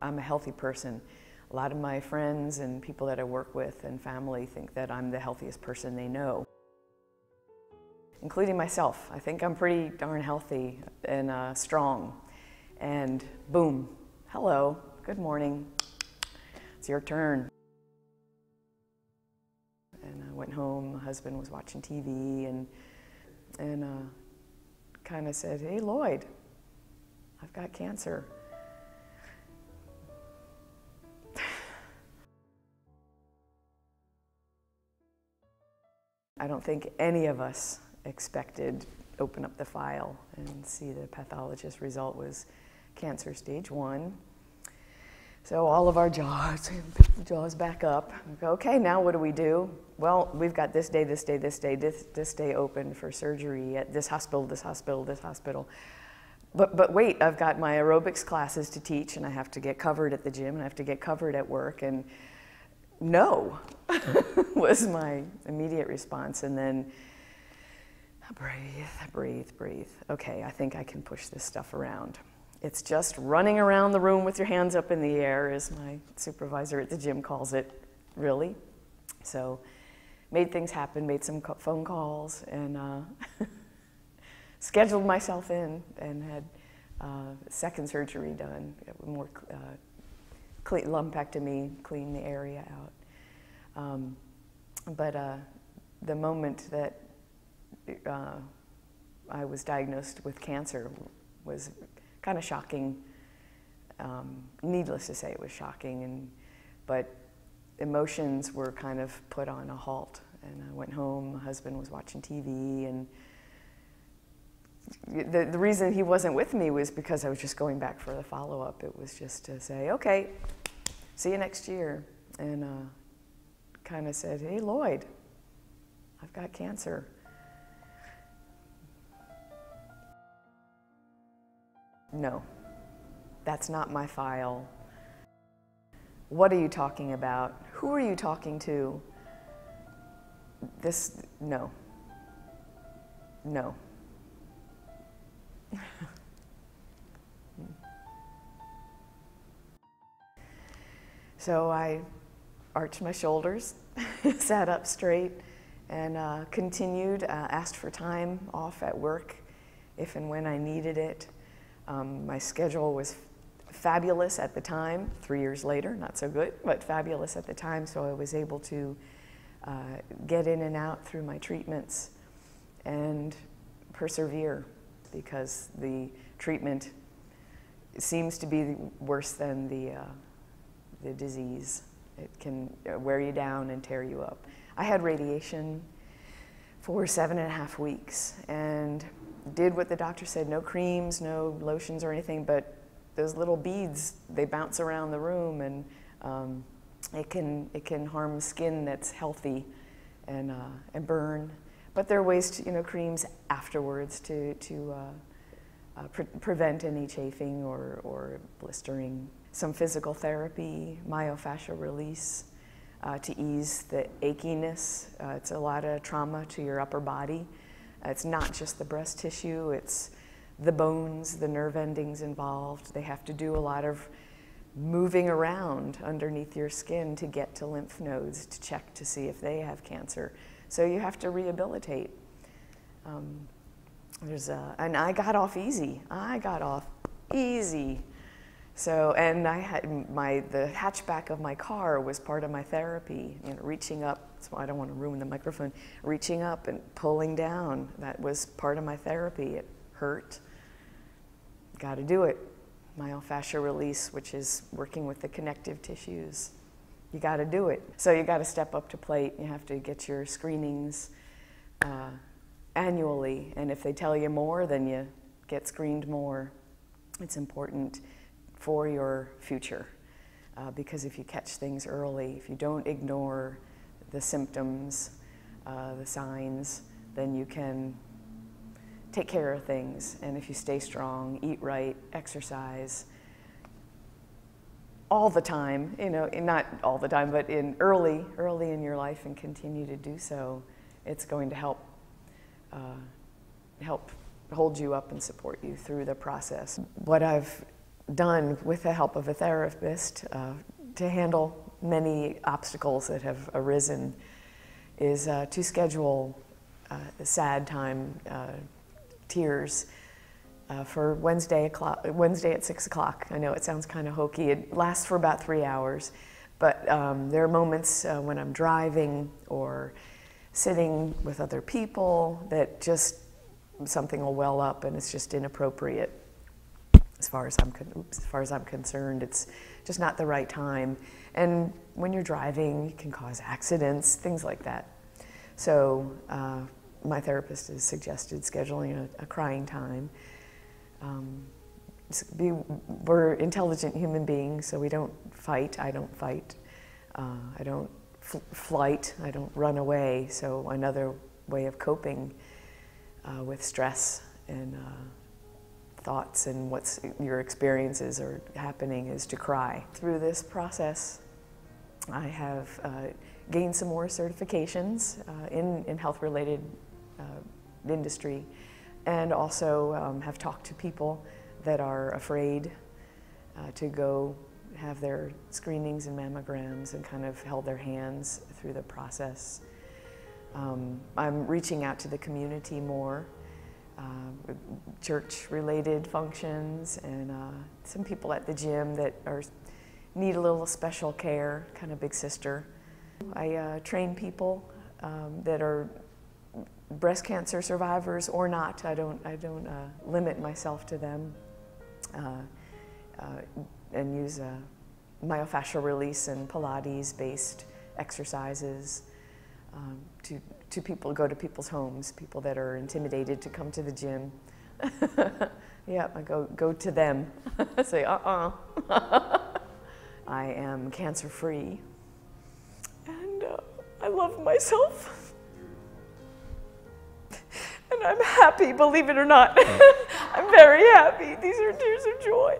I'm a healthy person. A lot of my friends and people that I work with and family think that I'm the healthiest person they know, including myself. I think I'm pretty darn healthy and strong. And boom, hello, good morning, it's your turn. And I went home, my husband was watching TV and kind of said, "Hey Lloyd, I've got cancer." I don't think any of us expected open up the file and see the pathologist result was cancer stage 1. So all of our jaws, pick the jaws back up. We go, okay, now what do we do? Well, we've got this day, this day, this day, this day open for surgery at this hospital, this hospital, this hospital. But wait, I've got my aerobics classes to teach and I have to get covered at the gym and I have to get covered at work, and no was my immediate response. And then breathe, breathe, breathe. Okay, I think I can push this stuff around. It's just running around the room with your hands up in the air, as my supervisor at the gym calls it, really. So made things happen, made some phone calls, and scheduled myself in and had second surgery done, more lumpectomy, clean the area out. But the moment that I was diagnosed with cancer was kind of shocking. Needless to say, it was shocking, but emotions were kind of put on a halt. And I went home, my husband was watching TV, and the reason he wasn't with me was because I was just going back for the follow-up. It was just to say, okay, see you next year. And kind of said, hey Lloyd, I've got cancer. No, that's not my file. What are you talking about? Who are you talking to? No. No. So I arched my shoulders, sat up straight, and continued, asked for time off at work if and when I needed it. My schedule was fabulous at the time. 3 years later, not so good, but fabulous at the time, so I was able to get in and out through my treatments and persevere, because the treatment seems to be worse than the disease. It can wear you down and tear you up. I had radiation for 7.5 weeks and did what the doctor said, no creams, no lotions or anything, but those little beads, they bounce around the room, and it can harm skin that's healthy and burn. But there are ways to, creams afterwards to prevent any chafing or blistering. Some physical therapy, myofascial release to ease the achiness. It's a lot of trauma to your upper body. It's not just the breast tissue, it's the bones, the nerve endings involved. They have to do a lot of moving around underneath your skin to get to lymph nodes to check to see if they have cancer. So you have to rehabilitate. And I got off easy. I got off easy. So, and I had the hatchback of my car was part of my therapy, reaching up, so I don't want to ruin the microphone, reaching up and pulling down, that was part of my therapy. It hurt. Got to do it. Myofascial release, which is working with the connective tissues. You got to do it. So you got to step up to plate. You have to get your screenings annually, and if they tell you more, then you get screened more. It's important for your future, because if you catch things early, if you don't ignore the symptoms, the signs, then you can take care of things. And if you stay strong, eat right, exercise all the time, not all the time, but early in your life, and continue to do so, it's going to help hold you up and support you through the process. What I've done with the help of a therapist to handle many obstacles that have arisen is to schedule sad time tears for Wednesday at 6 o'clock. I know it sounds kind of hokey. It lasts for about 3 hours, but there are moments when I'm driving or sitting with other people that just something will well up, and it's just inappropriate. As far as I'm concerned, it's just not the right time. And when you're driving, it can cause accidents, things like that. So my therapist has suggested scheduling a crying time. We're intelligent human beings, so we don't fight. I don't fight. I don't flight. I don't run away. So another way of coping with stress and thoughts and what's your experiences are happening is to cry. Through this process, I have gained some more certifications in health-related industry, and also have talked to people that are afraid to go have their screenings and mammograms, and kind of held their hands through the process. I'm reaching out to the community more, church-related functions, and some people at the gym that need a little special care, kind of big sister. I train people that are breast cancer survivors or not. I don't limit myself to them, and use myofascial release and Pilates-based exercises to people, go to people's homes, people that are intimidated to come to the gym. Yeah, I go to them. Say, I am cancer-free, and I love myself, and I'm happy, believe it or not. I'm very happy. These are tears of joy,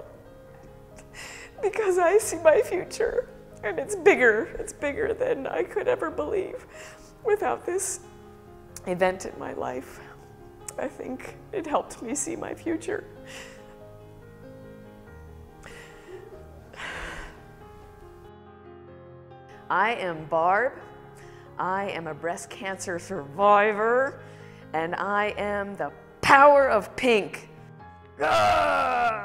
because I see my future, and it's bigger than I could ever believe without this event in my life. I think it helped me see my future. I am Barb. I am a breast cancer survivor, and I am the power of pink. Ah!